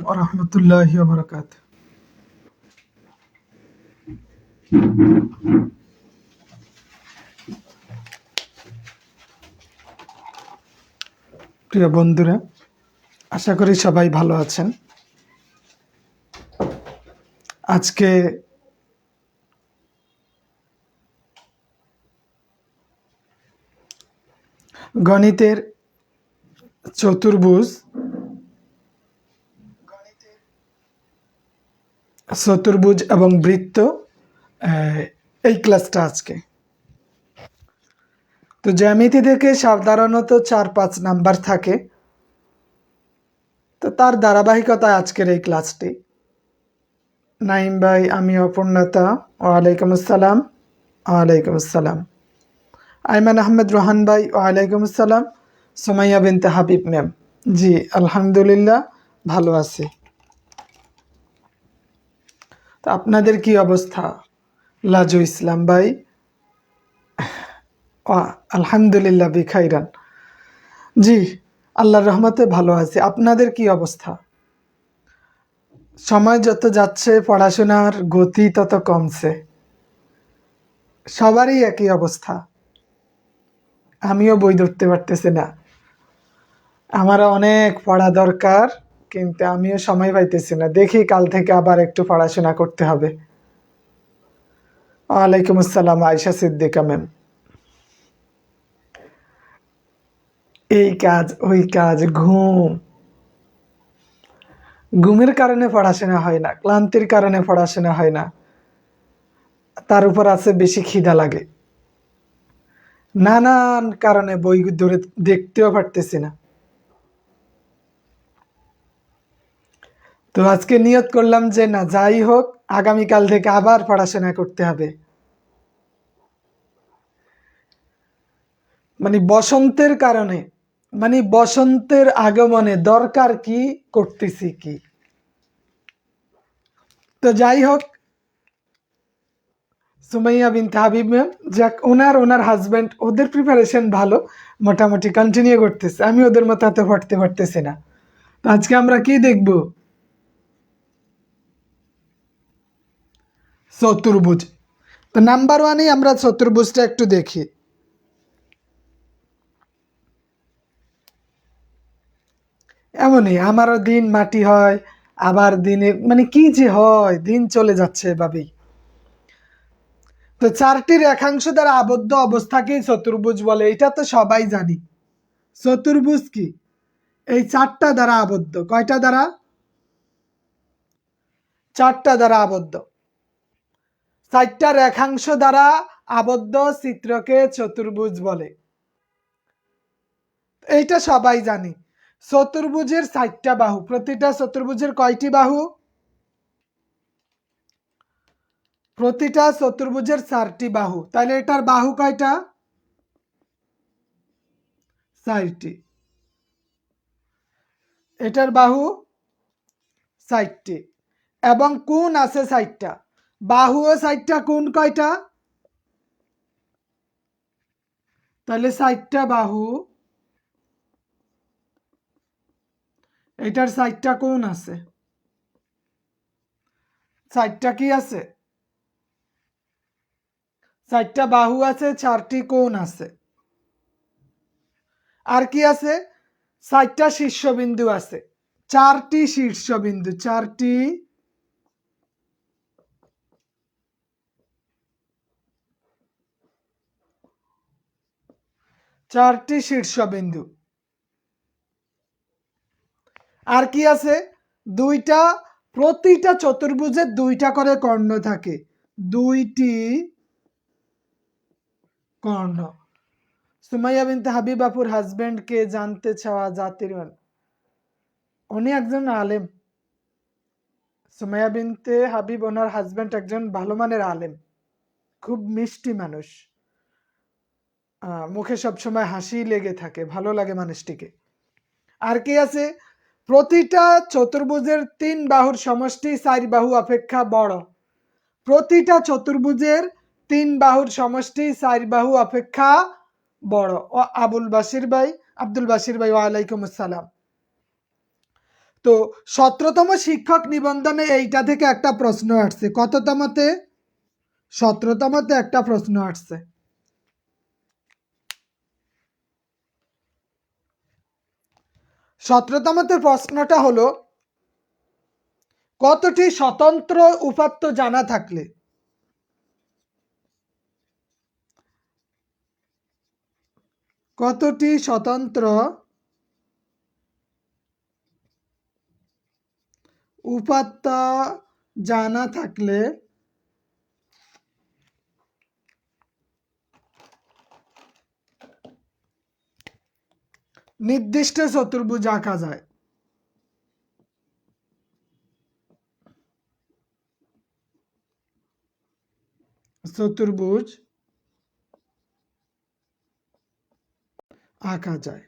ওয়া রাহমাতুল্লাহি ওয়া বারাকাতুহু। প্রিয় বন্ধুরা, আশা করি সবাই ভালো আছেন। আজকে গণিতের চতুর্ভুজ এবং বৃত্ত এই ক্লাসটা আজকে। তো জ্যামিতি থেকে সাধারণত 4-5 নাম্বার থাকে, তো তার ধারাবাহিকতায় আজকের এই ক্লাসটি। নাইম ভাই, আমি অপূর্ণতা, ওয়ালাইকুম আসসালাম। ওয়ালাইকুম আসসালাম। আইমান আহমেদ রোহান ভাই, ওয়ালাইকুম আসসালাম। সুমাইয়া বিনতে হাবিব ম্যাম, জি আলহামদুলিল্লাহ ভালো আছি। তো আপনাদের কি অবস্থা? লাজু ইসলাম ভাই, আলহামদুলিল্লাহ বিখাইরান। জি আল্লাহর রহমতে ভালো আছি। আপনাদের কি অবস্থা? সময় যত যাচ্ছে পড়াশোনার গতি তত কমছে, সবারই একই অবস্থা। আমিও বই ধরতে পারতেছি না, আমার অনেক পড়া দরকার, কিন্তু আমিও সময় পাইতেছি না। দেখি কাল থেকে আবার একটু পড়াশোনা করতে হবে। ওয়ালাইকুম আসসালাম আয়েশা সিদ্দিকা ম্যাম। এই কাজ ওই কাজ, ঘুমের কারণে পড়াশোনা হয় না, ক্লান্তির কারণে পড়াশোনা হয় না, তার উপর আছে বেশি খিদা লাগে, নানান কারণে বই ধরে দেখতেও পারতেছি না। তো আজকে নিয়ত করলাম যে না, যাই হোক আগামীকাল থেকে আবার পড়াশোনা করতে হবে। বসন্তের কারণে, বসন্তের আগমনে দরকার কি, করতেছি কি। তো যাই হোক, সুমাইয়া বিনতে হাবিব ম্যাম, যাক ওনার হাজবেন্ড, ওদের প্রিপারেশন ভালো, মোটামুটি কন্টিনিউ করতেছে। আমি ওদের মতো এত পড়তে পারতেছি না। তো আজকে আমরা কি দেখব? চতুর্ভুজ। তো নাম্বার 1-এই আমরা চতুর্ভুজটা একটু দেখি। এমনই আমারও দিন মাটি হয়, আবার দিনে কি যে হয়, দিন চলে যাচ্ছে এভাবেই। তো 4টি রেখাংশ দ্বারা আবদ্ধ অবস্থাকেই চতুর্ভুজ বলে, এটা তো সবাই জানি। চতুর্ভুজ কি? এই 4টা দ্বারা আবদ্ধ। কয়টা দ্বারা? 4টা দ্বারা আবদ্ধ। 4টা রেখাংশ দ্বারা আবদ্ধ চিত্রকে চতুর্ভুজ বলে, এইটা সবাই জানি। চতুর্ভুজের 4টা বাহু। প্রতিটা চতুর্ভুজের কয়টি বাহু? প্রতিটা চতুর্ভুজের 4টি বাহু। তাহলে এটার বাহু কয়টা? 4টি। এটার বাহু 4টি এবং কোণ আছে 4টা। বাহুও 4টা, কোণ কয়টা? তাহলে 4টা বাহু, এটার 4টা কোণ আছে। 4টা কি আছে? 4টা বাহু আছে, 4টি কোণ আছে। আর কি আছে? 4টা শীর্ষবিন্দু আছে। 4টি শীর্ষবিন্দু, 4টি শীর্ষবিন্দু। আর কি আছে? প্রতিটা চতুর্ভুজের 2টা করে কর্ণ থাকে, 2টি কর্ণ। সুমাইয়া বিনতে হাবিব আপুর হাজবেন্ড কে জানতে চাওয়া জাতির, উনি একজন আলেম। সুমাইয়া বিনতে হাবিব, ওনার হাজবেন্ড একজন ভালো মানের আলেম, খুব মিষ্টি মানুষ, মুখে সবসময় হাসি লেগে থাকে, ভালো লাগে মানুষটিকে। আর কি আছে? প্রতিটা চতুর্ভুজের 3 বাহুর সমষ্টি 4 বাহু অপেক্ষা বড়। প্রতিটা চতুর্ভুজের 3 বাহুর সমষ্টি 4 বাহু অপেক্ষা বড়। ও আব্দুল বাসির ভাই, ওয়ালাইকুম আসসালাম। তো 17তম শিক্ষক নিবন্ধনে এইটা থেকে একটা প্রশ্ন আসছে। কততমতে? 17তমতে একটা প্রশ্ন আসছে। সতেরোতমতে প্রশ্নটা হলো, কতটি স্বতন্ত্র উপাত্ত জানা থাকলে কতটি স্বতন্ত্র উপাত্ত জানা থাকলে নির্দিষ্ট চতুর্ভুজ আঁকা যায়? চতুর্ভুজ আঁকা যায়।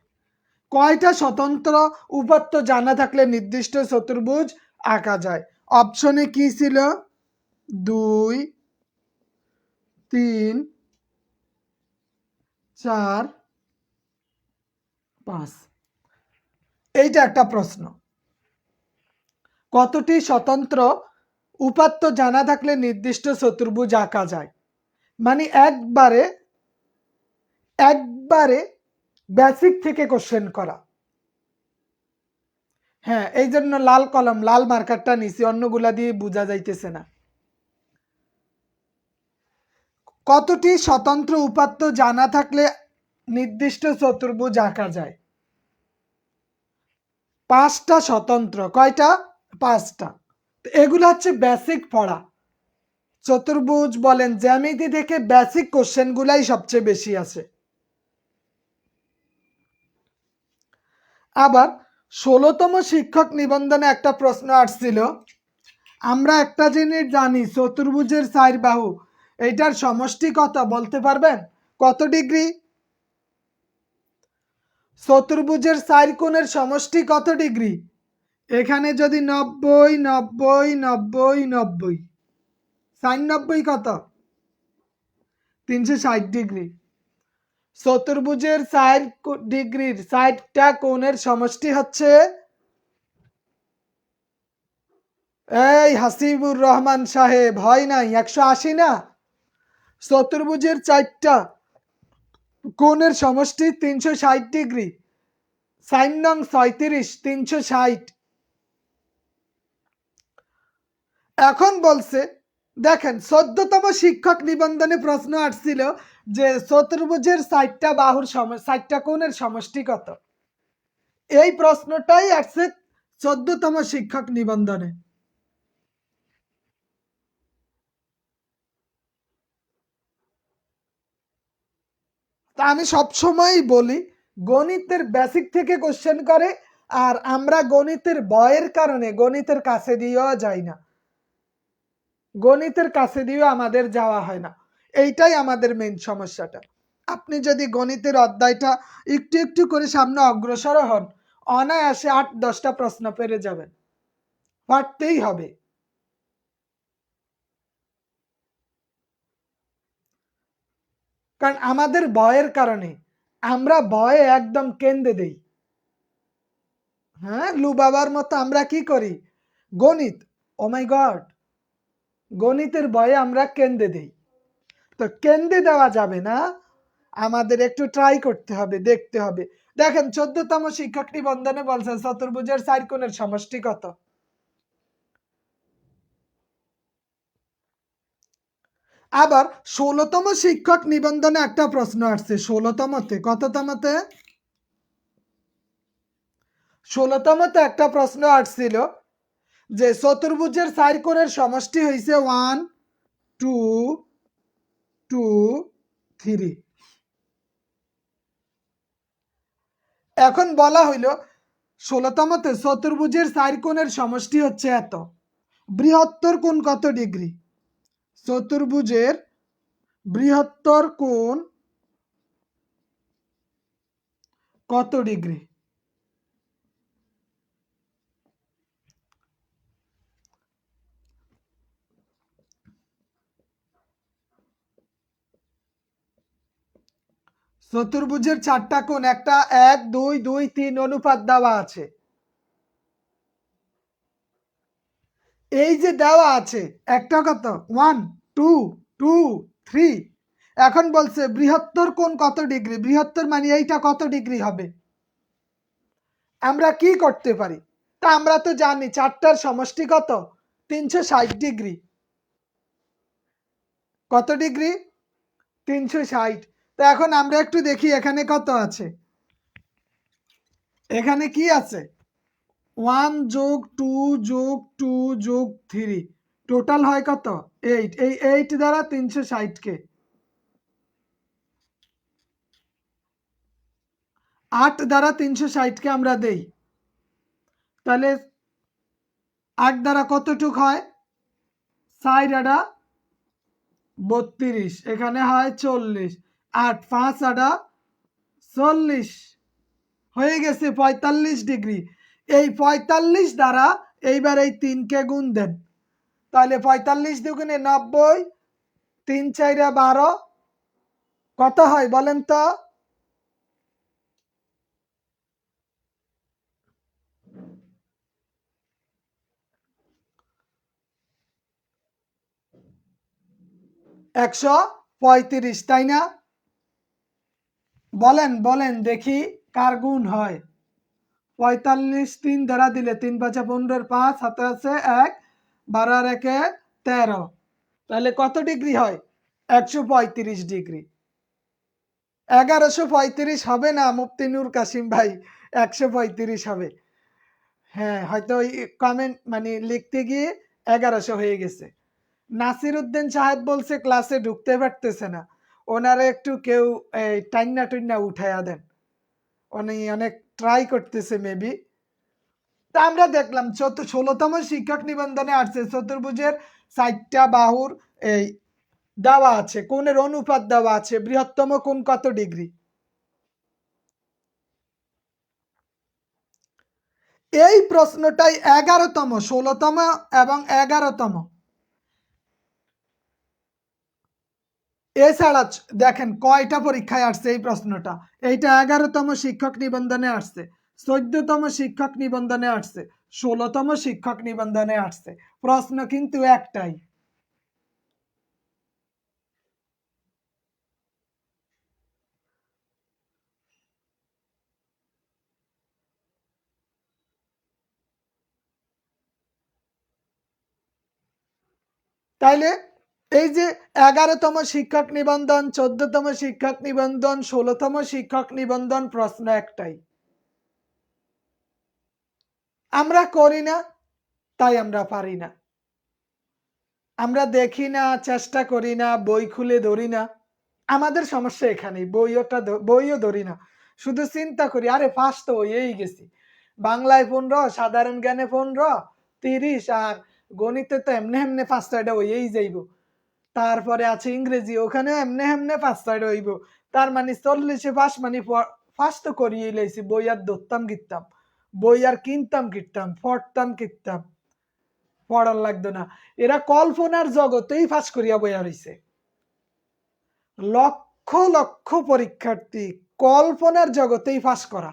কয়টা স্বতন্ত্র উপাত্ত জানা থাকলে নির্দিষ্ট চতুর্ভুজ আঁকা যায়? অপশনে কি ছিল? 2, 3, 4, 5। এইটা একটা প্রশ্ন। কতটি স্বতন্ত্র উপাত্ত জানা থাকলে নির্দিষ্ট চতুর্ভুজ আঁকা যায়? মানে একবারে বেসিক থেকে কোশ্চেন করা। হ্যাঁ, এই জন্য লাল কলম, লাল মার্কারটা নিছি, অন্যগুলা দিয়ে বোঝা যাইতেছে না। কতটি স্বতন্ত্র উপাত্ত জানা থাকলে নির্দিষ্ট চতুর্ভুজ আঁকা যায়? 5টা স্বতন্ত্র। কয়টা? 5টা। এগুলো হচ্ছে বেসিক পড়া। চতুর্ভুজ বলেন, জ্যামিতি থেকে বেসিক কোশ্চেন গুলাই সবচেয়ে বেশি আছে। আবার 16তম শিক্ষক নিবন্ধনে একটা প্রশ্ন আসছিল, আমরা একটা জিনিস জানি, চতুর্ভুজের 4 বাহু, এইটার সমষ্টি কত বলতে পারবেন? কত ডিগ্রি? চতুর্ভুজের 4 কোণের সমষ্টি কত ডিগ্রি? এখানে যদি 90, 90, 90, 90, 90 কত? 360 ডিগ্রি। চতুর্ভুজের 4 ডিগ্রির 4টা কোণের সমষ্টি হচ্ছে, এই হাসিবুর রহমান সাহেব, হয় নাই? 180 না? চতুর্ভুজের 4টা কোণের সমষ্টি 360 ডিগ্রি। 4 নং 36, 360। এখন বলছে, দেখেন 14তম শিক্ষক নিবন্ধনে প্রশ্ন আসছিল যে চতুর্ভুজের 4টা বাহুর 4টা কোণের সমষ্টি কত? এই প্রশ্নটাই আসছে 14তম শিক্ষক নিবন্ধনে। তা আমি সবসময়ই বলি, গণিতের বেসিক থেকে কোশ্চেন করে, আর আমরা গণিতের ভয়ের কারণে গণিতের কাছে দিয়েও যাই না, গণিতের কাছে দিয়েও আমাদের যাওয়া হয় না। এইটাই আমাদের মেইন সমস্যাটা। আপনি যদি গণিতের অধ্যায়টা একটু একটু করে সামনে অগ্রসর হন, অনায়াসে 8-10টা প্রশ্ন পেরে যাবেন, পারতেই হবে। কারণ আমাদের ভয়ের কারণে আমরা ভয়ে একদম কেঁদে দেই। হ্যাঁ, লু বাবার মতো আমরা কি করি? গণিত, ও মাই গড, গণিতের ভয়ে আমরা কেঁদে দেই। তো কেঁদে দেওয়া যাবে না, আমাদের একটু ট্রাই করতে হবে, দেখতে হবে। দেখেন 14তম শিক্ষক নিবন্ধনে বলছে চতুর্ভুজের 4 কোণের সমষ্টি কত? আবার 16তম শিক্ষক নিবন্ধনে একটা প্রশ্ন আসছে, 16তমতে, কততমতে? 16তমতে একটা প্রশ্ন আসছিল যে চতুর্ভুজের 4 কোণের সমষ্টি হইছে 1, 2, 2, 3। এখন বলা হইল 16তমতে চতুর্ভুজের 4 কোণের সমষ্টি হচ্ছে এত, বৃহত্তর কোণ কত ডিগ্রি? চতুর্ভুজের বৃহত্তর কোণ কত ডিগ্রি? চতুর্ভুজের 4টা কোণ, একটা 1, 2, 2, 3 অনুপাত দেওয়া আছে। এই যে দেওয়া আছে একটা কত 1 2 2 3, এখন বলছে বৃহত্তর কোণ কত ডিগ্রি, বৃহত্তর মানে এইটা কত ডিগ্রি হবে। আমরা কি করতে পারি, তা আমরা তো জানি চারটার সমষ্টি কত 360 ডিগ্রি। কত ডিগ্রি 360। তো এখন আমরা একটু দেখি এখানে কত আছে, এখানে কি আছে 1 যোগ 2 যোগ 2 যোগ 3, টোটাল হয় কত 8। এই 8 দ্বারা 360 কে 8 দ্বারা 360 কে আমরা দেই, তাহলে 8 দ্বারা কতটুক হয় 4 আডা 32, এখানে হয় 40, 8 5 আডা 40, হয়ে গেছে 45 ডিগ্রি। এই 45 দ্বারা এইবার এই 3 কে গুণ দেন, তাহলে 45 দুগুণে 90, 3 4 12, কত হয় বলেন তো, একশো 35, তাই না? বলেন বলেন দেখি কার গুণ হয়। 45 3 দ্বারা দিলে 3 5 15, 5 হাতে আছে 1, 12 আর 1 13, তাহলে কত ডিগ্রি হয় 135 ডিগ্রি। 1135 হবে না মুফতি নূর কাসিম ভাই, 135 হবে। হ্যাঁ হয়তো ওই কমেন্ট মানে লিখতে গিয়ে 1100 হয়ে গেছে। নাসির উদ্দিন সাহেব বলছে ক্লাসে ঢুকতে পারতেছে না, ওনারা একটু কেউ টাইন্না টুন্না উঠাইয়া দেন, উনি অনেক ট্রাই করতেছে মেবি। তা আমরা দেখলাম 16তম শিক্ষক নিবন্ধনে আসছে চতুর্ভুজের 4টা বাহুর এই দেওয়া আছে, কোণের অনুপাত দেওয়া আছে, বৃহত্তম কোণ কত ডিগ্রি। এই প্রশ্নটাই 11তম 16তম এবং 11তম, এছাড়া দেখেন কয়টা পরীক্ষায় আসছে এই প্রশ্নটা, এইটা 11তম শিক্ষক নিবন্ধনে আসছে, 14তম শিক্ষক নিবন্ধনে আসছে, 16তম শিক্ষক নিবন্ধনে আসছে, প্রশ্ন কিন্তু একটাই। তাইলে এই যে 11তম শিক্ষক নিবন্ধন, 14তম শিক্ষক নিবন্ধন, 16তম শিক্ষক নিবন্ধন, প্রশ্ন একটাই। আমরা করি না তাই আমরা পারি না, আমরা দেখি না, চেষ্টা করি না, বই খুলে ধরি না, আমাদের সমস্যা এখানেই, বইও ধরি না, শুধু চিন্তা করি আরে ফার্স্ট তো হয়েই গেছি, বাংলায় 15, সাধারণ জ্ঞানে 15, 30, আর গণিতে তো এমনি এমনি ফার্স্ট এটা হয়েই যাইব, তারপরে আছে ইংরেজি, ওখানে এমনি এমনি 5 হইব, তার মানে 40-এ পাস মানে ফার্স্ট তো করিয়ে লাইছি, বই আর ধরতাম কিনতাম, বই আর কিনতাম কিনতাম, পড়তাম কিনতাম, পড়ার লাগতো না, এরা কল্পনার জগতেই ফাঁস করিয়া বইয়া রইছে। লক্ষ লক্ষ পরীক্ষার্থী কল্পনার জগতেই ফাঁস করা,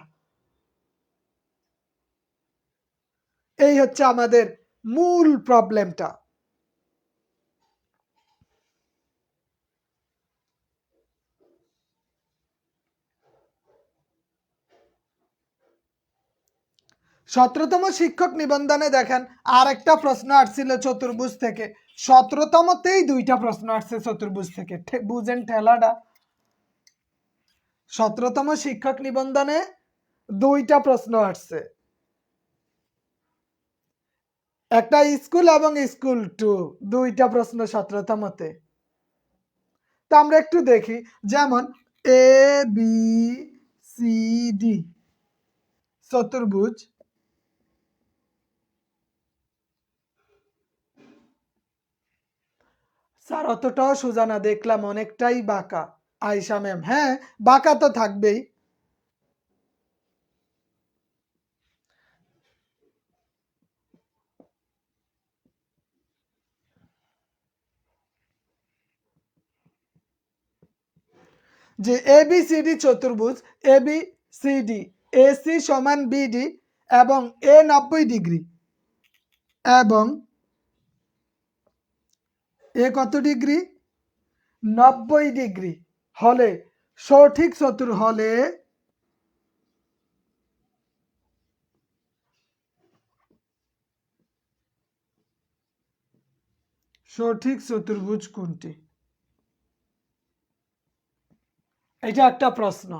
এই হচ্ছে আমাদের মূল প্রবলেমটা। সতেরোতম শিক্ষক নিবন্ধনে দেখেন আর একটা প্রশ্ন আসছিল চতুর্ভুজ থেকে, 17তমতেই 2টা প্রশ্ন আসছে চতুর্ভুজ থেকে, বুঝেন ঠেলাটা। 17তম শিক্ষক নিবন্ধনে 2টা প্রশ্ন আসছে, একটা স্কুল এবং স্কুল 2, 2টা প্রশ্ন 17তমতে। তো আমরা একটু দেখি, যেমন এ বি সি ডি চতুর্ভুজ, স্যার অতটাও সোজা না, দেখলাম অনেকটাই বাঁকা। আয়শা ম্যাম, হ্যাঁ বাঁকা তো থাকবেই। যে এবিসিডি চতুর্ভুজ, এবিসিডি, AC = BD এবং A 90 ডিগ্রি এবং এ কত ডিগ্রি? 90 ডিগ্রি হলে সঠিক চতুর হলে সঠিক চতুর্ভুজ কোনটি? এটা একটা প্রশ্ন।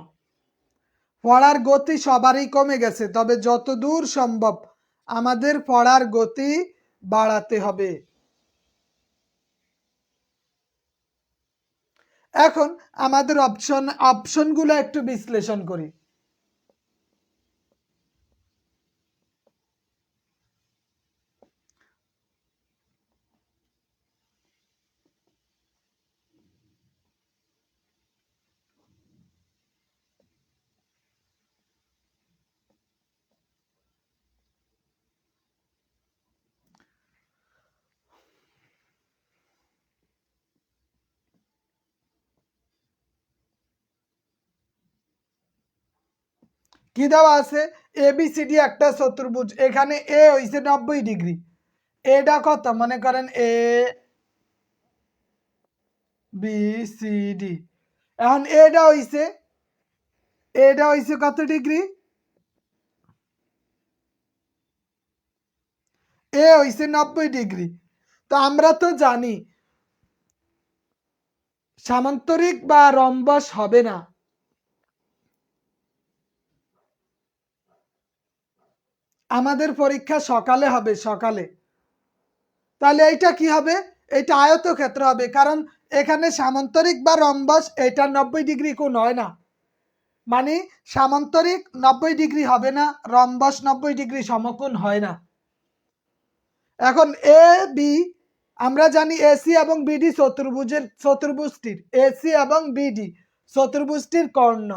পড়ার গতি সবারই কমে গেছে, তবে যতদূর সম্ভব আমাদের পড়ার গতি বাড়াতে হবে। এখন আমাদের অপশনগুলো একটু বিশ্লেষণ করি। কি দেওয়া আছে? এবিসিডি একটা চতুর্ভুজ, এখানে এ হইছে 90 ডিগ্রি, এটা কত? মনে করেন এ বি সি ডি। এখন এটা হইছে কত ডিগ্রি? এ হইছে 90 ডিগ্রি। তো আমরা তো জানি সামান্তরিক বা রম্বস হবে না। আমাদের পরীক্ষা সকালে হবে, সকালে। তাহলে এইটা কি হবে? এটা আয়তক্ষেত্র হবে, কারণ এখানে সামান্তরিক বা রম্বস এটা 90 ডিগ্রি কোণ হয় না। মানে সামান্তরিক 90 ডিগ্রি হবে না, রম্বস 90 ডিগ্রি সমকোণ হয় না। এখন এ বি, আমরা জানি এসি এবং বিডি চতুর্ভুজটির এসি এবং বিডি চতুর্ভুজটির কর্ণ।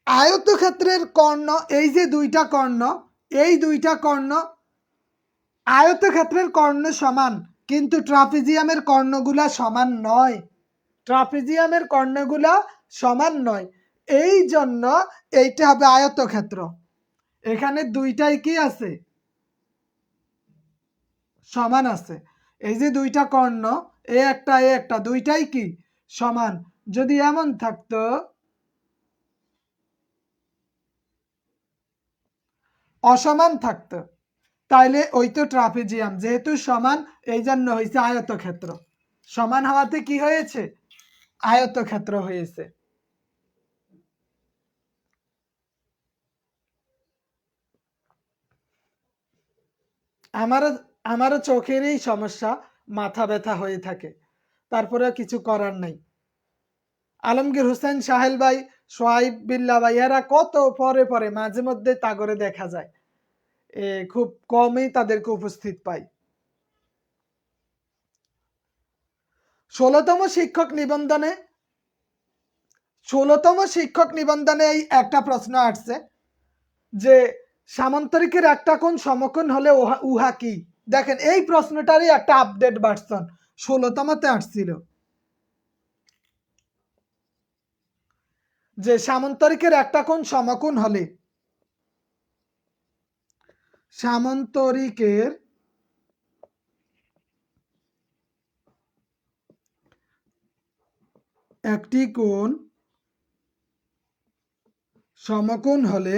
আয়তক্ষেত্রের কর্ণ, এই যে দুইটা কর্ণ, এই দুইটা কর্ণ আয়তক্ষেত্রের কর্ণ সমান, কিন্তু ট্রাপিজিয়ামের কর্ণগুলা সমান নয়। ট্রাপিজিয়ামের কর্ণগুলা সমান নয়, এই জন্য এইটা হবে আয়তক্ষেত্র। এখানে দুইটাই কি আছে? সমান আছে। এই যে দুইটা কর্ণ, এ একটা দুইটাই কি সমান। যদি এমন থাকতো, অসমান থাকতো, তাইলে ওই তো ট্রাপিজিয়াম, যেহেতু সমান এই জন্য হয়েছে আয়তক্ষেত্র। সমান হওয়াতে কি হয়েছে? আয়তক্ষেত্র হয়েছে। আমারও আমারও চোখেরই সমস্যা, মাথা ব্যথা হয়ে থাকে, তারপরে কিছু করার নাই। আলমগীর হোসেন, সাহেল ভাই, সোহাইব বিল্লা ভাই, এরা কত পরে পরে মাঝে মধ্যে তাগরে দেখা যায়, খুব কমই তাদেরকে উপস্থিত পাই। 16তম শিক্ষক নিবন্ধনে এই একটা প্রশ্ন আসছে যে সামান্তরিকের একটা কোণ সমকোণ হলে উহা কি? দেখেন এই প্রশ্নটারই একটা আপডেট ভার্সন 16তমতে আসছিল, যে সামান্তরিকের একটা কোণ সমকোণ হলে, সামান্তরিকের একটি কোণ সমকোণ হলে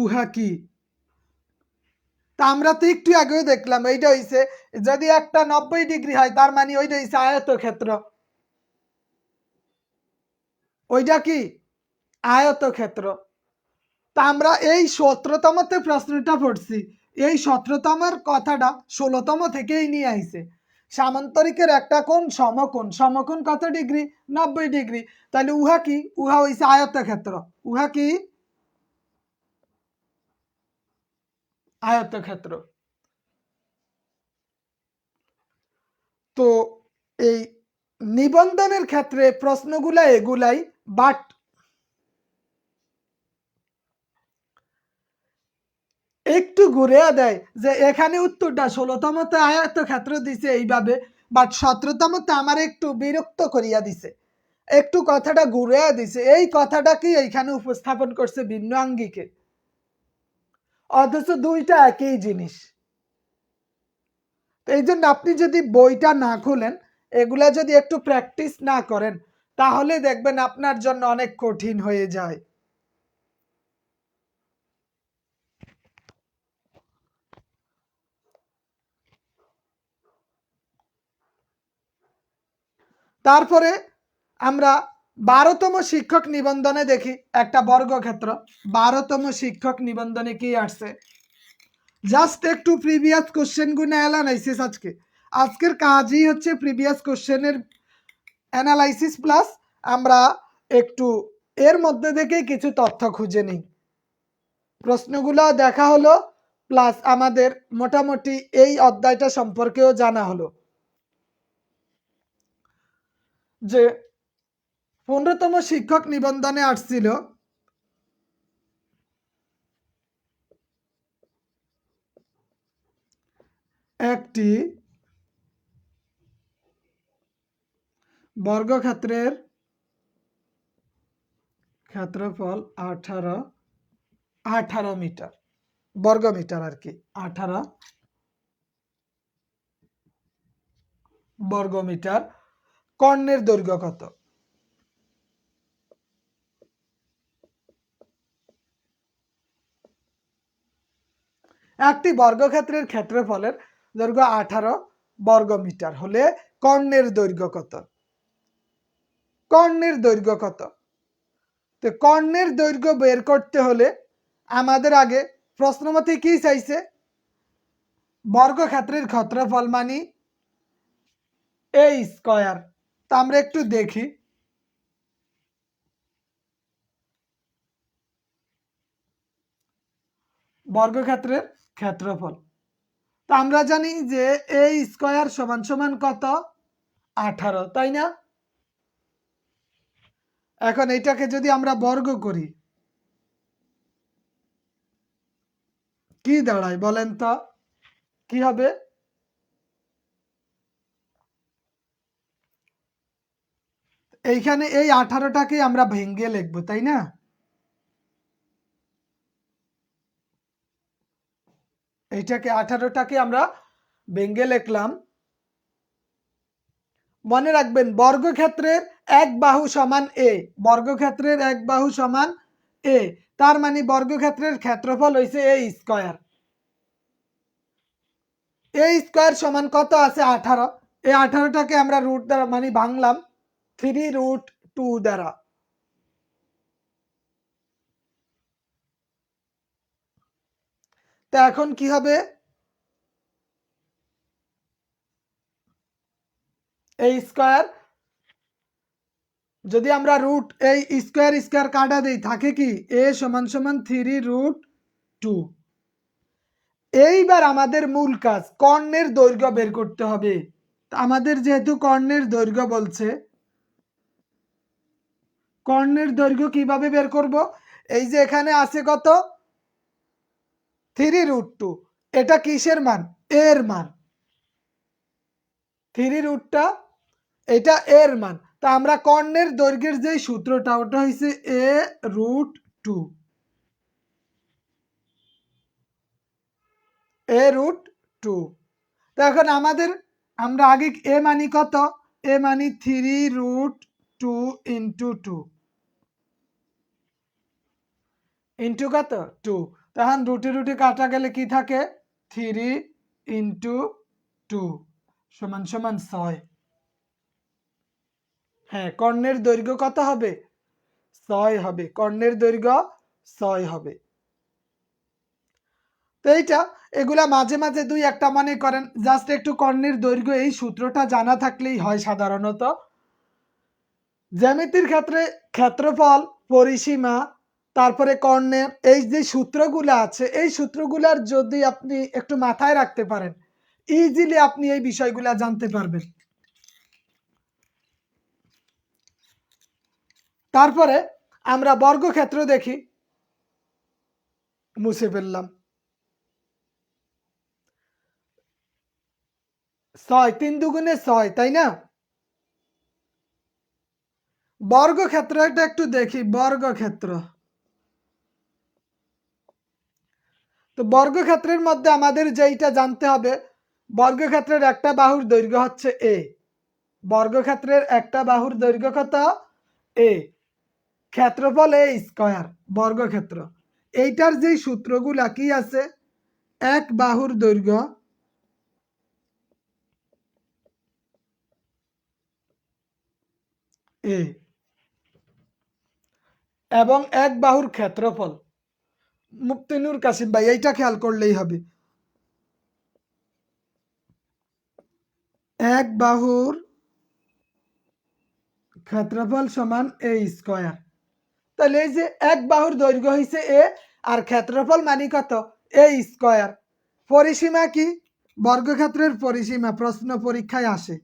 উহা কি? তা আমরা তো একটু আগেও দেখলাম এইটা হইছে, যদি একটা 90 ডিগ্রি হয় তার মানে ওইটা হইছে আয়তক্ষেত্র। ওইটা কি? আয়তক্ষেত্র। তা আমরা এই 17তমতে প্রশ্নটা পড়ছি, এই 17তমের কথাটা 16তম থেকেই নিয়ে আইছে। সামান্তরিকের একটা কোণ সমকোণ, সমকোণ কত ডিগ্রি? 90 ডিগ্রি। তাহলে উহা কি? উহা হইছে আয়তক্ষেত্র। উহা কি? আয়তক্ষেত্র। তো এই নিবন্ধনের ক্ষেত্রে প্রশ্নগুলা এগুলাই, বাট একটু ঘুরে দেয় যে এখানে উত্তরটা 16তমতে আয়তক্ষেত্র দিছে এইভাবে, বাট 17তমতে আমার একটু বিরক্ত করিয়া দিছে, একটু কথাটা ঘুরে দিছে। এই কথাটা কি এইখানে উপস্থাপন করছে ভিন্ন আঙ্গিকে। অথচ দুইটা একই জিনিস। তো এই জন্য আপনি যদি বইটা না খুলেন, এগুলা যদি একটু প্র্যাকটিস না করেন, তাহলে দেখবেন আপনার জন্য অনেক কঠিন হয়ে যায়। তারপরে আমরা 12তম শিক্ষক নিবন্ধনে দেখি একটা বর্গক্ষেত্র। 12তম শিক্ষক নিবন্ধনে কি আসছে, জাস্ট একটু প্রিভিয়াস কোশ্চেনগুলো অ্যানালাইসিস। আজকের কাজই হচ্ছে প্রিভিয়াস কোশ্চেনের অ্যানালাইসিস প্লাস আমরা একটু এর মধ্যে থেকে কিছু তথ্য খুঁজে নিই। প্রশ্নগুলো দেখা হলো প্লাস আমাদের মোটামুটি এই অধ্যায়টা সম্পর্কেও জানা হলো। যে 15তম শিক্ষক নিবন্ধনে আসছিল একটি বর্গক্ষেত্রের ক্ষেত্রফল 18 মিটার, বর্গমিটার আর কি, 18 বর্গমিটার। কর্ণের দৈর্ঘ্য কত? একটি বর্গক্ষেত্রের ক্ষেত্রফলের দৈর্ঘ্য 18 বর্গমিটার হলে কর্ণের দৈর্ঘ্য কত? কর্ণের দৈর্ঘ্য কত? তো কর্ণের দৈর্ঘ্য বের করতে হলে আমাদের আগে প্রশ্নমতে কি চাইছে, বর্গক্ষেত্রের ক্ষেত্রফল মানে এ স্কয়ার। তা আমরা একটু দেখি। বর্গক্ষেত্রের ক্ষেত্রফল, তা আমরা জানি যে এ স্কয়ার সমান সমান কত, 18, তাই না? এখন এটাকে যদি আমরা বর্গ করি কি দাঁড়ায় বলেন তো, কি হবে? এইখানে এই 18টাকে আমরা ভেঙে লিখবো, তাই না? এইটাকে 18টাকে আমরা ভেঙে লিখলাম। মনে রাখবেন বর্গক্ষেত্রের এক বাহু সমান এ, বর্গক্ষেত্রের এক বাহু সমান এ, তার মানে বর্গক্ষেত্রের ক্ষেত্রফল হইছে এ স্কয়ার। এ স্কয়ার সমান কত আছে, 18। এই 18টাকে আমরা রুট দ্বারা মানে ভাঙলাম 3√2 দ্বারা। তো এখন কি হবে, এই স্কয়ার যদি আমরা রুট এই স্কয়ার স্কয়ার কাটা দেই থাকে কি এ সমান সমান 3√2। এইবার আমাদের মূল কাজ কর্ণের দৈর্ঘ্য বের করতে হবে। আমাদের যেহেতু কর্ণের দৈর্ঘ্য বলছে, কর্ণের দৈর্ঘ্য কিভাবে বের করব, এই যে এখানে আছে কত 3√2, এটা কিসের মান, এর মান। 3√টা এটা এর মান। তা আমরা কর্ণের দৈর্ঘ্যের যে সূত্রটা ওটা হইছে a√2, a√2। তো এখন আমাদের আমরা আগে এ মানি কত, এ মানি 3√2 ইন্টু 2 ইন্টু কত 2। তখন রুটে রুটে কাটা গেলে কি থাকে 3 ইন্টু 2 সমান সমান 6। হ্যাঁ, কর্ণের দৈর্ঘ্য কত হবে, 6 হবে। কর্ণের দৈর্ঘ্য 6 হবে। তো এইটা এগুলা মাঝে মাঝে দুই একটা মনে করেন, জাস্ট একটু কর্ণের দৈর্ঘ্য এই সূত্রটা জানা থাকলেই হয়। সাধারণত জ্যামিতির ক্ষেত্রে ক্ষেত্রফল, পরিসীমা, তারপরে কর্ণের এই যে সূত্রগুলো আছে এই সূত্রগুলার যদি আপনি একটু মাথায় রাখতে পারেন, ইজিলি আপনি এই বিষয়গুলা জানতে পারবেন। তারপরে আমরা বর্গক্ষেত্র দেখি, মুছে ফেললাম। 6, 3 দুগুণে 6, তাই না? বর্গক্ষেত্রটা একটু দেখি, বর্গক্ষেত্র। তো বর্গক্ষেত্রের মধ্যে আমাদের যেইটা জানতে হবে, বর্গক্ষেত্রের একটা বাহুর দৈর্ঘ্য হচ্ছে এ। বর্গক্ষেত্রের একটা বাহুর দৈর্ঘ্য কত? এ। ক্ষেত্রফল এ স্কয়ার বর্গক্ষেত্র। এইটার যেই সূত্রগুলা কি আছে, এক বাহুর দৈর্ঘ্য এ এবং এক বাহুর ক্ষেত্রফল। মুফতি কাসিম ভাই এইটা খেয়াল করলেই হবে, এক বাহুর ক্ষেত্রফল সমান এ স্কয়ার। তাহলে এই যে এক বাহুর দৈর্ঘ্য হইছে এ আর ক্ষেত্রফল মানে কত? এ স্কয়ার। পরিসীমা কি? বর্গক্ষেত্রের পরিসীমা প্রশ্ন পরীক্ষায় আসে।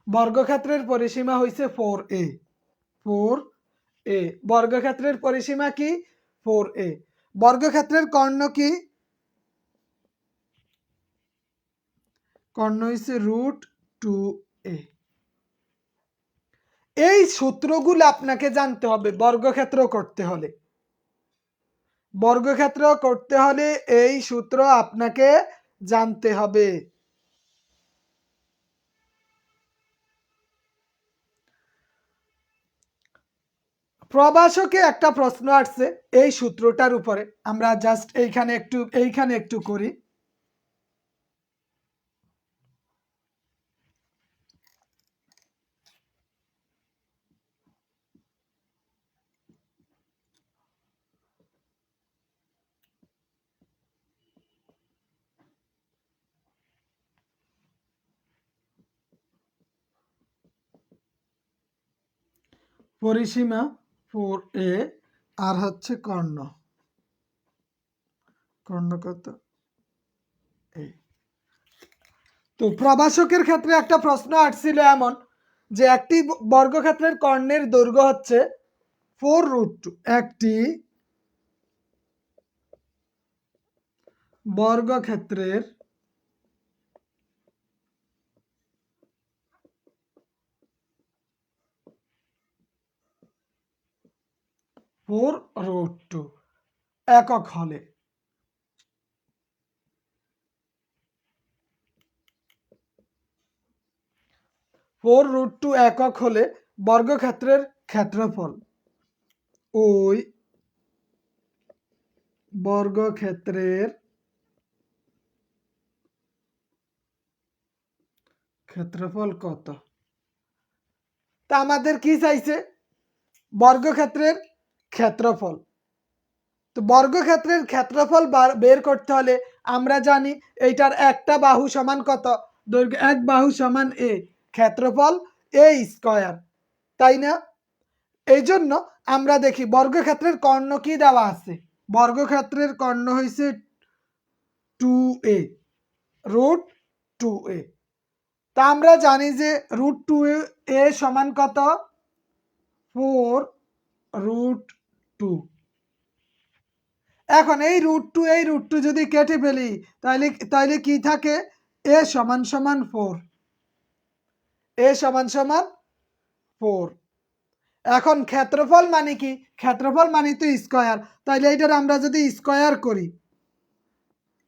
বর্গক্ষেত্রের পরিসীমা হইছে 4a। 4a বর্গক্ষেত্রের পরিসীমা কি? 4a। বর্গক্ষেত্রের কর্ণ কি? কর্ণ হইছে √2a। এই সূত্রগুলো আপনাকে জানতে হবে বর্গক্ষেত্র করতে হলে। বর্গক্ষেত্র করতে হলে এই সূত্র আপনাকে জানতে হবে। প্রভাষকে একটা প্রশ্ন আসছে এই সূত্রটার উপরে, আমরা জাস্ট এইখানে একটু করি। পরিসীমা 4a আর হচ্ছে কর্ণ। কর্ণ কত? এই। তো প্রভাষকের ক্ষেত্রে একটা প্রশ্ন আসছিল এমন যে একটি বর্গক্ষেত্রের কর্ণের দৈর্ঘ্য হচ্ছে 4√2। একটি বর্গক্ষেত্রের √2 একক হলে একক হলে বর্গক্ষেত্রের ক্ষেত্রফল ওই বর্গক্ষেত্রের ক্ষেত্রফল কত? তা আমাদের কি চাইছে? বর্গক্ষেত্রের ক্ষেত্রফল। তো বর্গক্ষেত্রের ক্ষেত্রফল বের করতে হলে আমরা জানি এইটার একটা বাহু সমান কত? দৈর্ঘ্য এক বাহু সমান এ, ক্ষেত্রফল এ স্কয়ার, তাই না? এই জন্য আমরা দেখি বর্গক্ষেত্রের কর্ণ কি দেওয়া আছে। বর্গক্ষেত্রের কর্ণ হইছে 2a, √2a। তা আমরা জানি যে √2a সমান কত? 4√2। এখন এই √2 যদি কেটে ফেলি তাহলে কি থাকে? a সমান সমান 4। a সমান সমান 4। এখন ক্ষেত্রফল মানে কি? ক্ষেত্রফল মানে তো স্কয়ার, তাইলে এইটার আমরা যদি স্কয়ার করি,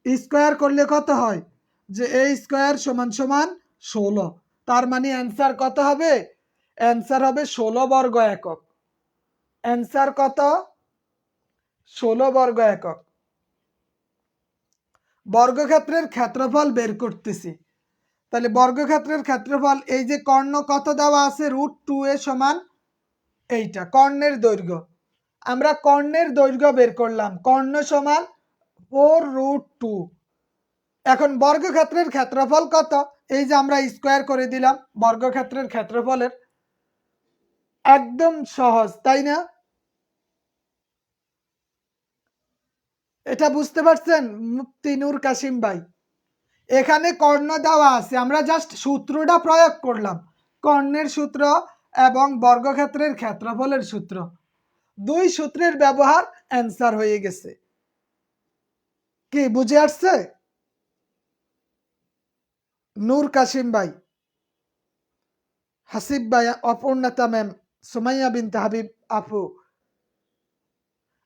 স্কয়ার করলে কত হয়? যে a স্কয়ার সমান সমান 16। তার মানে অ্যান্সার কত হবে? অ্যান্সার হবে 16 বর্গ একক। অ্যান্সার কত? 16 বর্গ একক। বর্গক্ষেত্রের ক্ষেত্রফল বের করতেছি। তাহলে বর্গক্ষেত্রের ক্ষেত্রফল, এই যে কর্ণ কত দেওয়া আছে? √2a সমান এইটা কর্ণের দৈর্ঘ্য। আমরা কর্ণের দৈর্ঘ্য বের করলাম, কর্ণ সমান 4√2। এখন বর্গক্ষেত্রের ক্ষেত্রফল কত? এই যে আমরা স্কয়ার করে দিলাম বর্গক্ষেত্রের ক্ষেত্রফলের। একদম সহজ, তাই না? এটা বুঝতে পারছেন মুফতি কাসিম ভাই? এখানে কর্ণ দেওয়া আছে, আমরা জাস্ট সূত্রটা প্রয়োগ করলাম, কর্ণের সূত্র এবং বর্গক্ষেত্রের ক্ষেত্রফলের সূত্র। দুই সূত্রের ব্যবহার, অ্যান্সার হয়ে গেছে। কি বুঝে আসছে? নূর কাসিম ভাই, হাসিব ভাই, অপূর্ণতা ম্যাম, সুমাইয়া বিনতে হাবিব আপু,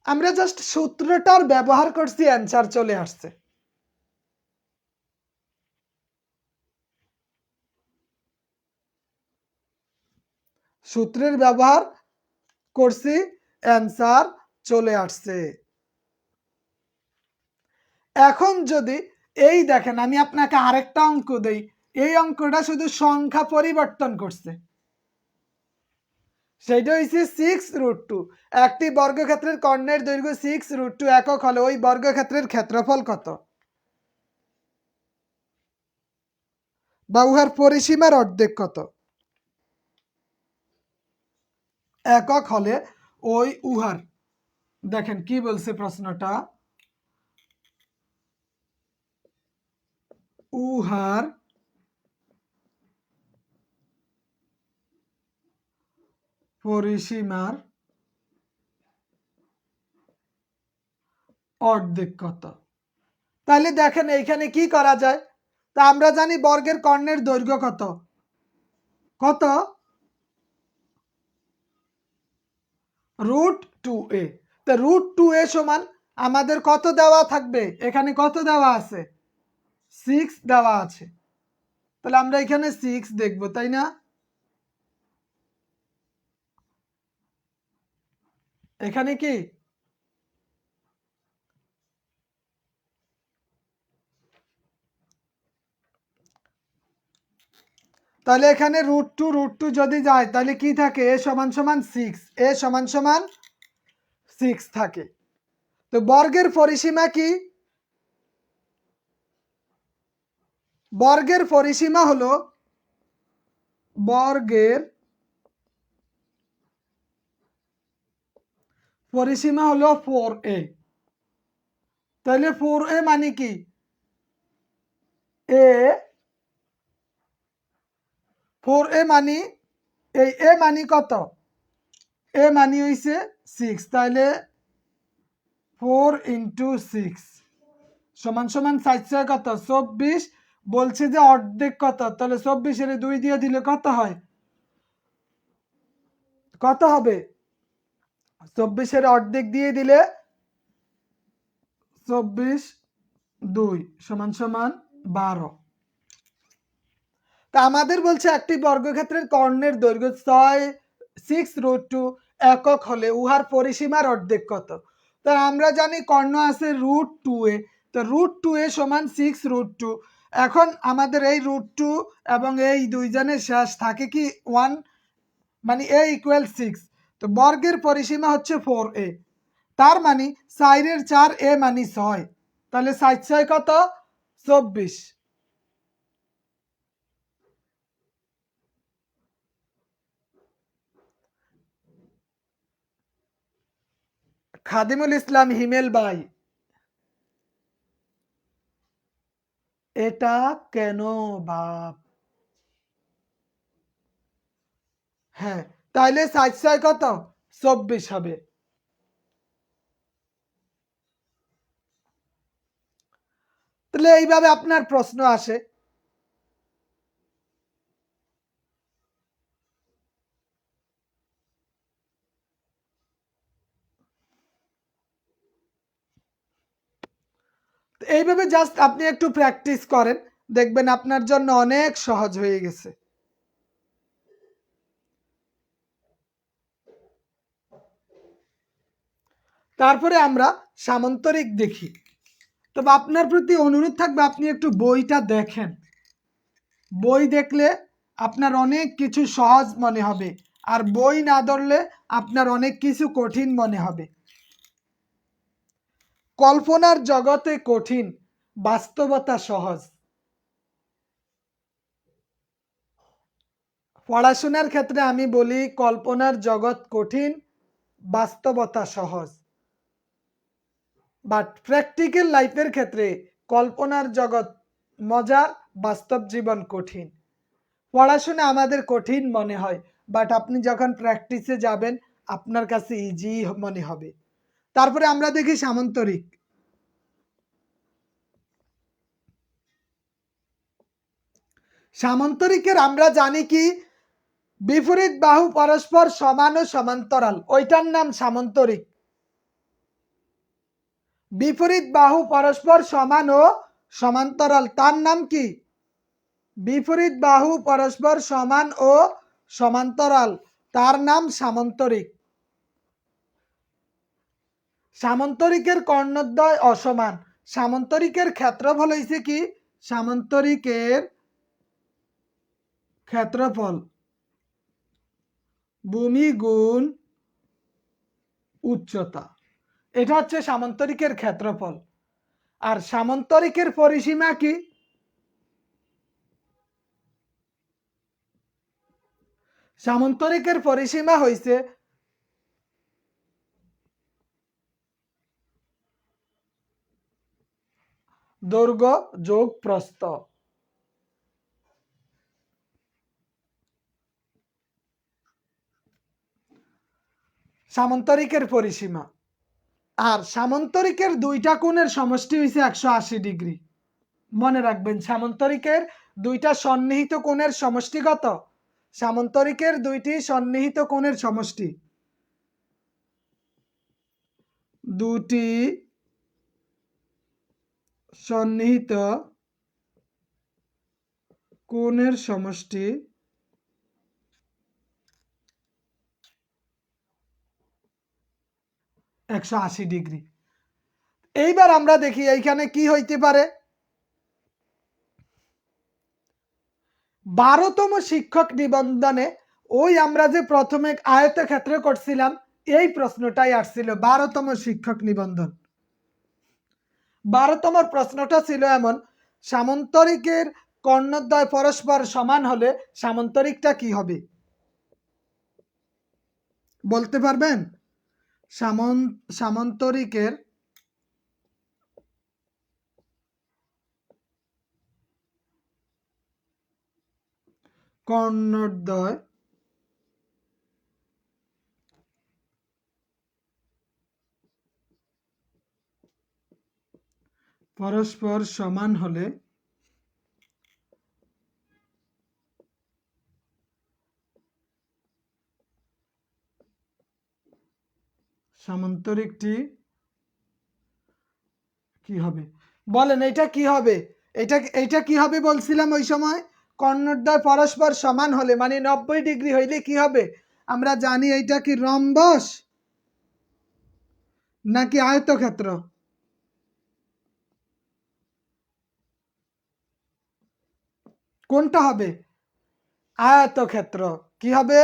আমরা জাস্ট সূত্রটার ব্যবহার করছি, অ্যান্সার চলে আসছে। সূত্রের ব্যবহার করছি, অ্যান্সার চলে আসছে। এখন যদি এই দেখেন, আমি আপনাকে আরেকটা অঙ্ক দেই, এই অঙ্কটা শুধু সংখ্যা পরিবর্তন করছে, সেটা হচ্ছে 6√2। একটি বর্গক্ষেত্রের কর্ণের দৈর্ঘ্য 6√2 একক হলে ওই বর্গক্ষেত্রের ক্ষেত্রফল কত, বা উহার পরিসীমার অর্ধেক কত। একক হলে ওই উহার, দেখেন কি বলছে প্রশ্নটা, উহার পরিসীমার অর্ধেক কত। তাহলে দেখেন এইখানে কি করা যায়, তা আমরা জানি বর্গের কর্ণের দৈর্ঘ্য কত, কত √2a। তো √2a সমান আমাদের কত দেওয়া থাকবে, এখানে কত দেওয়া আছে, 6 দেওয়া আছে, তাহলে আমরা এখানে 6 দেখব, তাই না। এখানে কি তাহলে এখানে √2 যদি যায় তাহলে কি থাকে, a সমান সমান 6, a সমান সমান 6 থাকে। তো বর্গের পরিসীমা কি, বর্গের পরিসীমা হলো, বর্গের পরিসীমা হলো 4a। তাহলে 4a মানে কি, a 4a মানে এই a মানে কত, a মানে হইছে 6, তাহলে 4 × 6 সমান সমান 4 কত 24। বলছে যে অর্ধেক কত, তাহলে 24 এর 2 দিয়ে দিলে কত হয়, কত হবে, 24 এর অর্ধেক দিয়ে দিলে 24 সমান সমান 12। তা আমাদের বলছে একটি বর্গক্ষেত্রের কর্ণের দৈর্ঘ্য 6√2 একক হলে উহার পরিসীমার অর্ধেক কত। তা আমরা জানি কর্ণ আছে √2a, তো √2a সমান 6√2। এখন আমাদের এই √2 এবং এই দুইজনের শেষ থাকে কি 1, মানে a = 6। তো বর্গের পরিসীমা হচ্ছে 4a, তার মানে 4 এর 4 a মানে 6, তাহলে 4 6 কত 24। খাদিমুল ইসলাম হিমেল ভাই, এটা কেন বাপ, হ্যাঁ তাইলে 4 6 কত 24 হবে। তাহলে এইভাবে আপনার প্রশ্ন আসে। এইভাবে জাস্ট আপনি একটু প্র্যাকটিস করেন, দেখবেন আপনার জন্য অনেক সহজ হয়ে গেছে। তারপরে আমরা সামান্তরিক দেখি। তবে আপনার প্রতি অনুরোধ থাকবে আপনি একটু বইটা দেখেন, বই দেখলে আপনার অনেক কিছু সহজ মনে হবে, আর বই না ধরলে আপনার অনেক কিছু কঠিন মনে হবে। কল্পনার জগতে কঠিন, বাস্তবতা সহজ। পড়াশোনার ক্ষেত্রে আমি বলি কল্পনার জগৎ কঠিন, বাস্তবতা সহজ। বাট প্র্যাকটিক্যাল লাইফের ক্ষেত্রে কল্পনার জগৎ মজার, বাস্তব জীবন কঠিন। পড়াশোনা আমাদের কঠিন মনে হয়, বাট আপনি যখন প্র্যাকটিসে যাবেন আপনার কাছে ইজি মনে হবে। তারপরে আমরা দেখি সামান্তরিক। সামান্তরিকের আমরা জানি কি, বিপরীত বাহু পরস্পর সমান ও সমান্তরাল, ওইটার নাম সামান্তরিক। বিপরীত বাহু পরস্পর সমান ও সমান্তরাল তার নাম কি? বিপরীত বাহু পরস্পর সমান ও সমান্তরাল তার নাম সামান্তরিক। সামান্তরিকের কর্ণদ্বয় অসমান। সামান্তরিকের ক্ষেত্রফল হইছে কি? সামান্তরিকের ক্ষেত্রফল ভূমি গুণ উচ্চতা, এটা হচ্ছে সামান্তরিকের ক্ষেত্রফল। আর সামান্তরিকের পরিসীমা কি? সামান্তরিকের পরিসীমা হইছে দৈর্ঘ্য যোগ প্রস্থ। সামান্তরিকের পরিসীমা। আর সামান্তরিকের দুইটা কোণের সমষ্টি হইছে 180 ডিগ্রি। মনে রাখবেন সামান্তরিকের দুইটা সন্নিহিত কোণের সমষ্টি কত? সামান্তরিকের দুইটি সন্নিহিত কোণের সমষ্টি, দুটি সন্নিহিত কোণের সমষ্টি 180 ডিগ্রি। এইবার আমরা দেখি এইখানে কি হইতে পারে। 12তম শিক্ষক নিবন্ধনে ওই আমরা যে প্রথমে আয়তক্ষেত্র করছিলাম এই প্রশ্নটাই আসছিল। 12তম শিক্ষক নিবন্ধন 12তম প্রশ্নটা ছিল এমন, সামান্তরিকের কর্ণদ্বয় পরস্পর সমান হলে সামান্তরিকটা কি হবে? বলতে পারবেন? সামান্তরিকের কর্ণদ্বয় পরস্পর সমান হলে সামান্তরিকটি কি হবে? বলেন এটা কি হবে? এটা কি হবে বলছিলাম ওই সময়? কর্ণদ্বয় পরস্পর সমান হলে মানে 90 ডিগ্রি হইলে কি হবে? আমরা জানি এইটা কি রম্বস নাকি আয়তক্ষেত্র? কোনটা হবে? আয়তক্ষেত্র। কি হবে?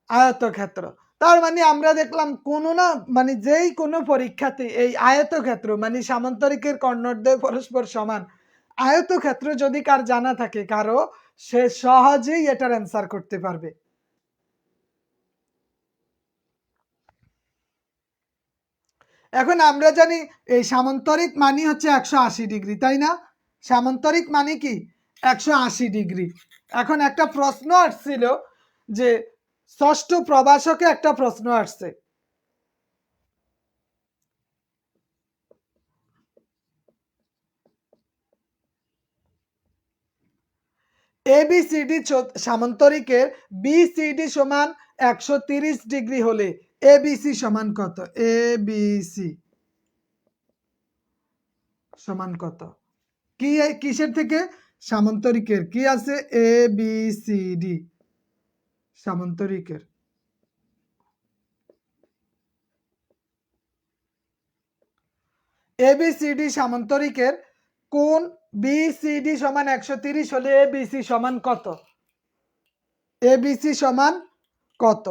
আয়তক্ষেত্র। তার মানে আমরা দেখলাম কোনো না মানে যেই কোনো পরীক্ষাতে এই আয়তক্ষেত্র মানে সামান্তরিকের কর্ণদ্বয় পরস্পর সমান আয়তক্ষেত্র যদি কার জানা থাকে কারো, সে সহজেই এটার অ্যান্সার করতে পারবে। এখন আমরা জানি এই সামান্তরিক মানে হচ্ছে 180 ডিগ্রি, তাই না? সামান্তরিক মানে কি 180 ডিগ্রি। এখন একটা প্রশ্ন আসছিল যে ষষ্ঠ প্রভাষকে একটা প্রশ্ন আসছে, এবিসিডি সামান্তরিকের বিসিডি সমান 130 ডিগ্রি হলে এবিসি সমান কত? এবিসি সমান কত? কি কিসের থেকে? সামান্তরিকের। কি আছে? এবিসিডি সামান্তরিকের। এবিসিডি সামান্তরিকের কোণ বিসিডি সমান 130 হলে এবিসি সমান কত? এবিসি সমান কত?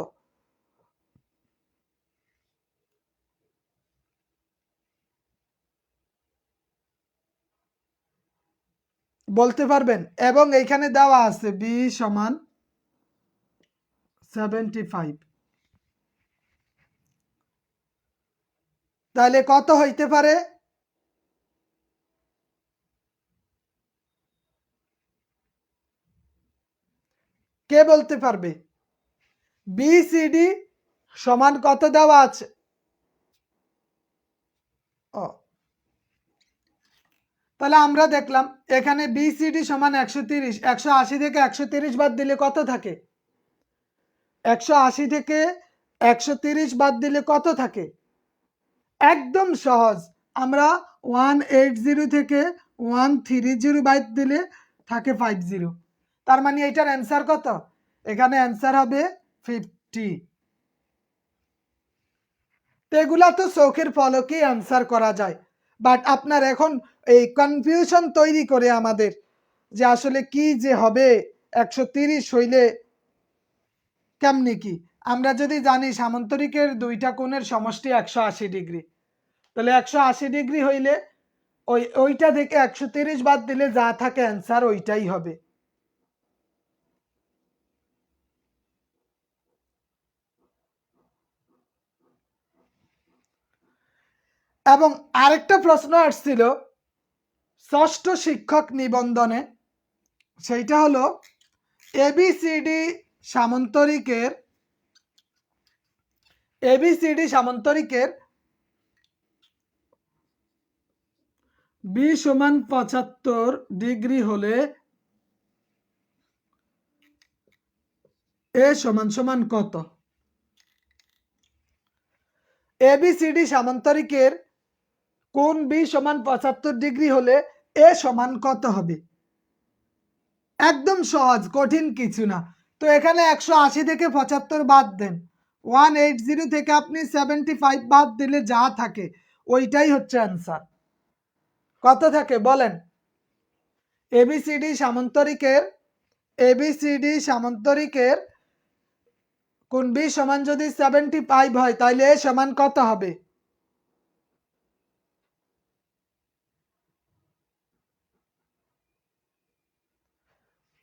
বলতে পারবেন? এবং এইখানে দেওয়া আছে বি সমান 75। তাহলে কত হইতে পারে? কে বলতে পারবে? বিসিডি সমান কত দেওয়া আছে? ও তাহলে আমরা দেখলাম এখানে বিসিডি সমান 130, 180 থেকে 130 বাদ দিলে কত থাকে? 180 থেকে 130 বাদ দিলে কত থাকে? একদম সহজ, আমরা 180 থেকে 130 বাদ দিলে থাকে 50। তার মানে এটার অ্যান্সার কত? এখানে অ্যান্সার হবে 50। এগুলা তো চোখের পলকেই অ্যান্সার করা যায়, বাট আপনার এখন এই কনফিউশন তৈরি করে আমাদের যে আসলে কি যে হবে 130 হইলে কেমনি কি। আমরা যদি জানি সামান্তরিকের দুইটা কোণের সমষ্টি 180 ডিগ্রি, তাহলে 180 ডিগ্রি হইলে ওইটা থেকে 130 বাদ দিলে যা থাকে অ্যান্সার ওইটাই হবে। এবং আরেকটা প্রশ্ন আসছিল ষষ্ঠ শিক্ষক নিবন্ধনে, সেইটা হলো এবিসিডি সামান্তরিকের বি সমান 75 ডিগ্রি হলে এ সমান সমান কত? এবিসিডি সামান্তরিকের কোণ বি সমান 75 ডিগ্রি হলে এ সমান কত হবে? একদম সহজ, কঠিন কিছু না। তো এখানে 180 থেকে 75 বাদ দেন, 180 থেকে আপনি 75 বাদ দিলে যা থাকে ওইটাই হচ্ছে অ্যান্সার। কত থাকে বলেন? এবিসিডি সামান্তরিকের কোণ বি সমান যদি 75 হয় তাহলে এ সমান কত হবে?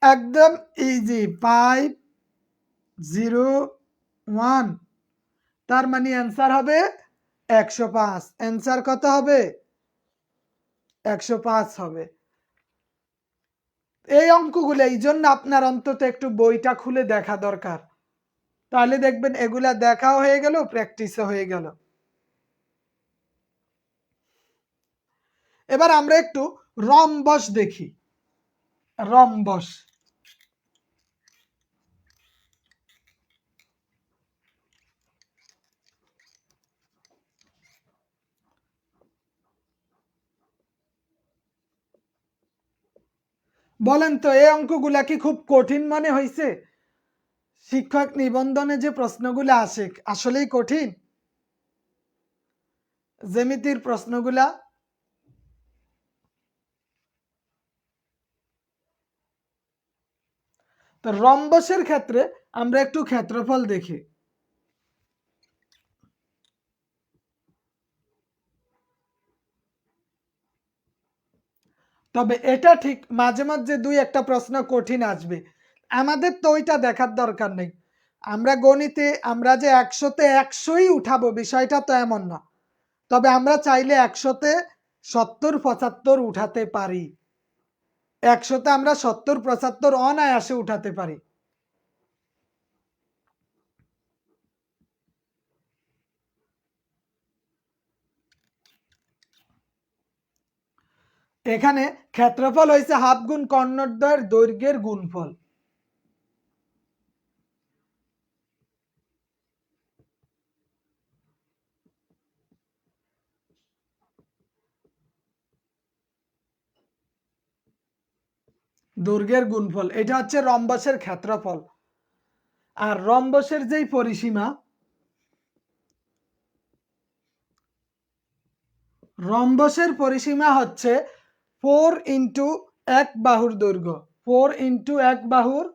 একদম ইজি, 501। তার মানে অ্যান্সার হবে 105। অ্যান্সার কত হবে? 105 হবে। এই অঙ্কগুলো এই জন্য আপনার অন্তত একটু বইটা খুলে দেখা দরকার, তাহলে দেখবেন এগুলা দেখাও হয়ে গেল, প্র্যাকটিসও হয়ে গেল। এবার আমরা একটু রম্বস দেখি। রম্বস, বলেন তো এই অঙ্কগুলা কি খুব কঠিন মনে হয়েছে? শিক্ষক নিবন্ধনে যে প্রশ্নগুলো আসে আসলেই কঠিন, জ্যামিতির প্রশ্নগুলা। তো রম্বসের ক্ষেত্রে আমরা একটু ক্ষেত্রফল দেখি। তবে এটা ঠিক মাঝে মাঝে দুই একটা প্রশ্ন কঠিন আসবে, আমাদের তো ওইটা দেখার দরকার নেই। আমরা গণিতে আমরা যে 100-তে 100ই উঠাবো বিষয়টা তো এমন না, তবে আমরা চাইলে 100-তে 70-75 উঠাতে পারি। 100-তে আমরা 70-75 অনায়াসে উঠাতে পারি। এখানে ক্ষেত্রফল হয়েছে হাফ গুণ কর্ণদ্বয়ের দৈর্ঘ্যের গুণফল। দৈর্ঘ্যের গুণফল এটা হচ্ছে রম্বসের ক্ষেত্রফল। আর রম্বসের যেই পরিসীমা, রম্বসের পরিসীমা হচ্ছে 4 ইন্টু এক বাহুর দৈর্ঘ্য, 4 ইন্টু এক বাহুর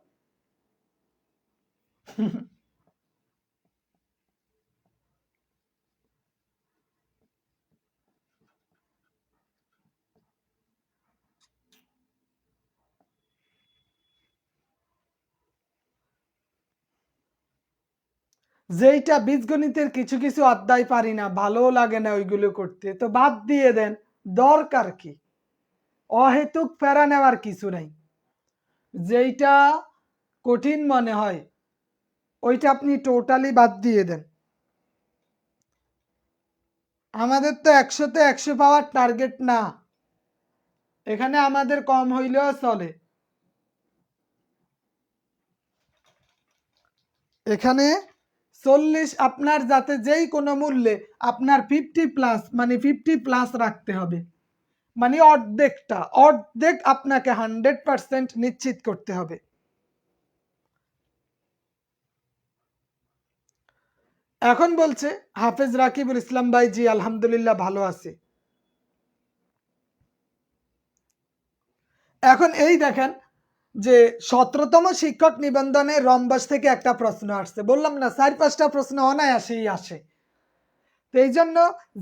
যেইটা বীজগণিতের কিছু কিছু অধ্যায় পারি না, ভালোও লাগে না ওইগুলো করতে, তো বাদ দিয়ে দেন, দরকার কি, অহেতুক প্যারা নেওয়ার কিছু নাই। যেইটা কঠিন মনে হয় ওইটা আপনি টোটালি বাদ দিয়ে দেন। আমাদের তো 100-তে 100 পাওয়ার টার্গেট না, এখানে আমাদের কম হইলেও চলে। এখানে 40 আপনার যাতে যেই কোনো মূল্যে আপনার 50+ মানে 50+ রাখতে হবে, মানে অর্ধেক আপনাকে 100% নিশ্চিত করতে হবে। এখন বলছে হাফেজ রাকিবুল ইসলাম ভাই, জি আলহামদুলিল্লাহ ভালো আছে। এখন এই দেখেন যে 17তম শিক্ষক নিবন্ধনে রম্বস থেকে একটা প্রশ্ন আসছে, বললাম না 4-5টা প্রশ্ন অনায়াসেই আসে। তো এই জন্য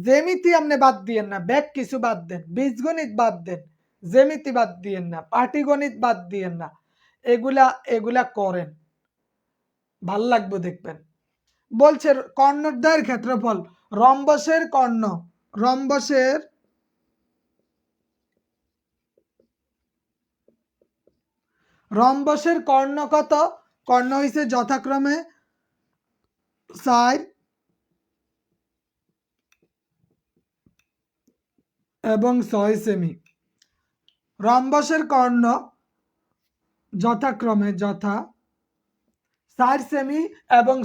জ্যামিতি আপনি বাদ দিয়েন না, ব্যাক কিছু বাদ দেন, বীজগণিত বাদ দেন, জ্যামিতি বাদ দিয়েন না, পাটিগণিত বাদ দিয়েন না, এগুলা এগুলা করেন, ভাল লাগবে দেখবেন। বলছে কর্ণদ্বয়ের ক্ষেত্রফল, রম্বসের কর্ণ, রম্বসের রম্বসের কর্ণ কত? কর্ণ হইছে যথাক্রমে 4 এবং 6 সেমি। রম্বসের কর্ণ যথাক্রমে 4 সেমি এবং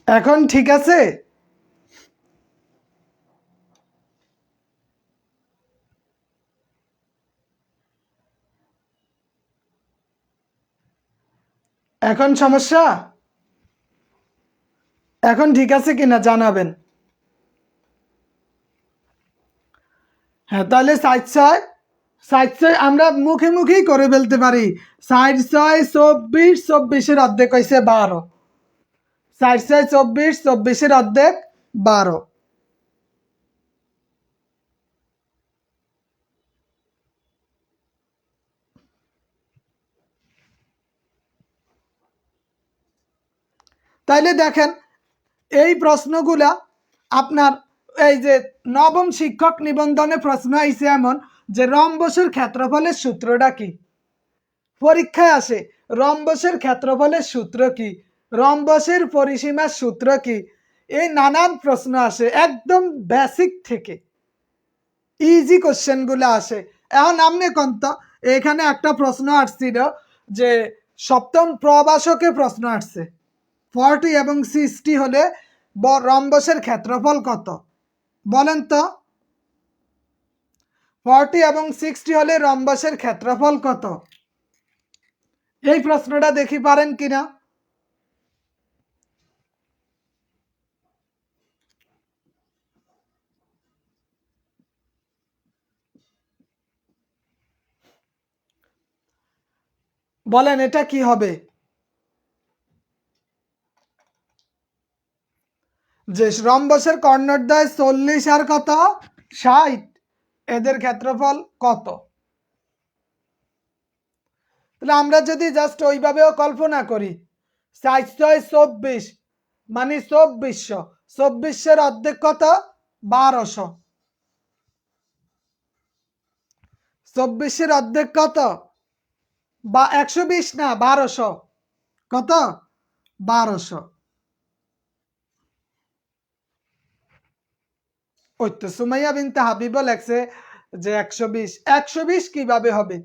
এখন ঠিক আছে? এখন সমস্যা? এখন ঠিক আছে কিনা জানাবেন। হ্যাঁ, তাহলে 4-6 আমরা মুখে মুখেই করে ফেলতে পারি। 4-6 24, 24-এর অর্ধেক হয়েছে 12। 4-6 24, 24-এর অর্ধেক 12। তাইলে দেখেন এই প্রশ্নগুলা আপনার এই যে নবম শিক্ষক নিবন্ধনে প্রশ্ন আইছে এমন যে রম্বসের ক্ষেত্রফলের সূত্রটা কি, পরীক্ষায় আসে রম্বসের ক্ষেত্রফলের সূত্র কি, রম্বসের পরিসীমার সূত্র কি, এই নানান প্রশ্ন আসে একদম বেসিক থেকে, ইজি কোশ্চেন গুলো আসে। এখন আপনি কন্ত এখানে একটা প্রশ্ন আসছিল যে সপ্তম প্রভাষকে প্রশ্ন আসছে 40 এবং 60 হলে রম্বসের ক্ষেত্রফল কত, বলেন তো? 40 এবং 60 হলে রম্বসের ক্ষেত্রফল কত? এই প্রশ্নটা দেখি পারেন কিনা। বলেন এটা কি হবে? যে রম্বসের কর্ণদ্বয় 40 আর কত 60, এদের ক্ষেত্রফল কত? তাহলে আমরা যদি জাস্ট ওইভাবেও কল্পনা করি 4-6-24 মানে 2400, 2400-এর অর্ধেক কত 1200, 2400-এর অর্ধেক কত বা 120 না 1200, কত 1200। ওই তো সুমাইয়া বিনতে হাবিবও লেখছে যে 120, 120 কিভাবে হবে?